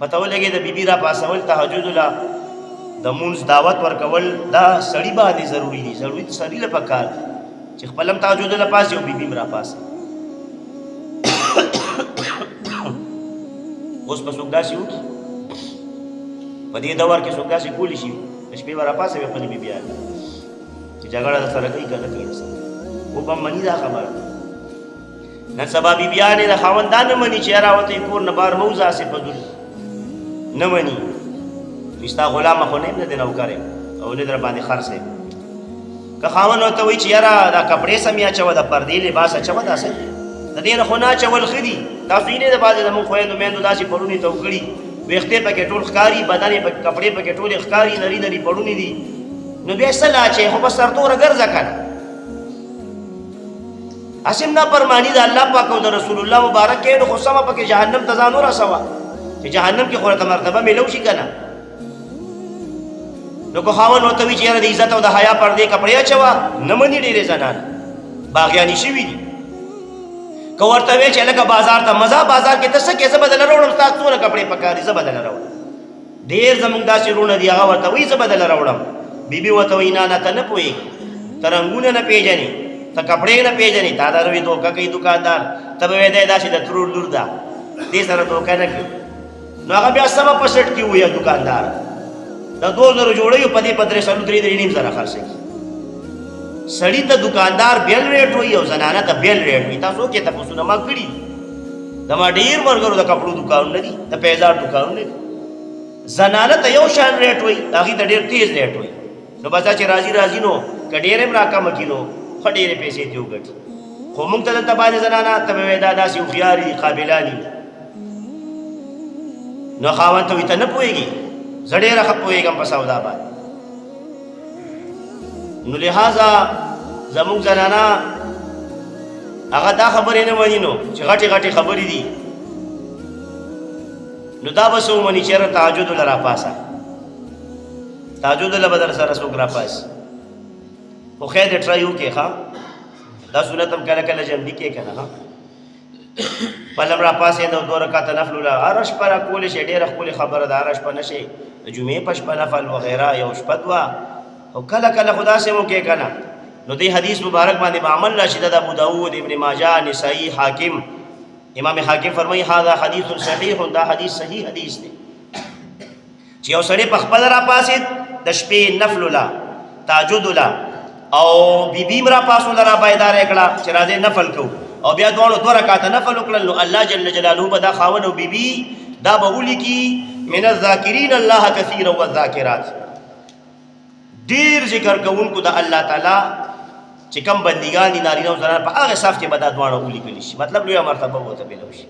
پته ولګي د بیبي را پاسول تهجد لا د مونږ دعوت ورکول دا سړی باندې ضروری دي، ضروري سړی له پکار چې خپلم تهجد لا پاس او بیبي را پاس. اوس په څوک داسې وکړي په دې دور کې څوک داسې کولی شي شپې به را پاسوي خپلې بیبیانې چې جګړه درسره کوي که نه کوي درسره و به مني دا خبره. نن سبا بیبیانې د خاوند دا نه مني چې یاره ورته یې کور نه بار مه وځه هسې فضول نه مني. ستا غلامه خو نه یم نه دی نوکر یم او نه در باندې خرڅ یم. که خاوند ورته وایي چې یاره دا کپړې سمې اچوه د پردې لباس اچوه دا صحیح د دې نه خو نه اچول ښه دي. تاسو یې نه د بعضې زموږ خویندو میندو داسې پړونې تو کړي ویښتې پکې ټول ښکاري بدن یې کپړې پکې ټولې ښکاري نري نري پړونې دي نو بیا څه لا اچوې خو بس سرتوره ګرځه که نه. هسې هم نافرماني د الله پاک او د رسول الله مبارک کې نو خو سمه پکې جهنم ته ځان ورسوه چې جهنم کې خو راته مرتبه میلو شي که نه. نو که خاوند ورته وي چې یاره د عزت او د حیا پردې کپړې اچوه نه مني ډېرې زنانې باغیانې شوي دي. که ورته وی چې لکه بازار ته مزه بازار کې ته څه کې زه به دله راوړم ستا څونه کپړې پکار دي زه به دله راوړم. ډېر زموږ داسې وروڼه دي هغه ورته وایي زه به دله راوړم بیبي ورته وایي نه نه ته نه پوهېږې ته رنګونه نه پېژنې ته کپړې نه پېژنې تا دروي دوکه کوي دوکاندار ته به وایې دی داسې د ترور لور ده دې سره دوکه نه کوي. نو هغه بیا سمه په سټ کې ووایه دوکاندار د 2000 جوړوي په دې په 3.5 خرڅ کوي. سړی ته دکاندار بیل ریټ وي او زنانه ته بیل ریټ وي. تاسو کې تاسو ما کړی دا ما ډیر مرګرو د کپړو دکانونه دي د پیزار دکانونه دي زنانه ته یو شان ریټ وي هغه ته ډیر تیز ریټ وي. نو بس چې راځي نو کډېرم راکم کینو خډېره پیسې دیو ګټي خو مونږ ته د باندې زنانه ته ودا داسې خياري قابلانی نو خاوند ته وته نه پويږي زړې راخ پويګم په سودا باندې. نو لہذا زموږ زنانا هغه دا خبرې نه مني نو چې غټي غټي خبرې دي نو دا به څه ومني چې تهجد له راپاسه تهجد له بدر سره څوک راپاس خو خیر دې ټرای وکړې ښه دا سنت هم کله کله جمدي کې که نه ښه پلم راپاسې د 2 رکعت نفل له هره شپه راکولی شي ډېره ښکلې خبره ده هره شپه نه شي د جمعې په شپه نفل وغیره یو شپه دوه او کله کله خدا سے مو کې کنه نو دې حدیث مبارک باندې عمل راشد د ابو داود ابن ماجه نسائی حاکم امام حاکم فرمایي هذا حدیث صحیح دا حدیث صحیح حدیث دی چې یو سړی په خپل را پاسید د شپې نفل لا تهجد لا او بیبي را پاسول را بایدار کړه چې راځي نفل کو او بیا دوه 2 رکعات نفل وکړل نو الله جل جلاله به دا خاون او بیبي دا به ولي من الذاکرین الله کثیرا والذاکرات ډیر ذکر کوونکو د الله تعالی چې کم بندګان دي نارینه او زنانه په هغه صف کې به دا دواړه ولیکل شي مطلب لویه مرتبه وته بلو شي.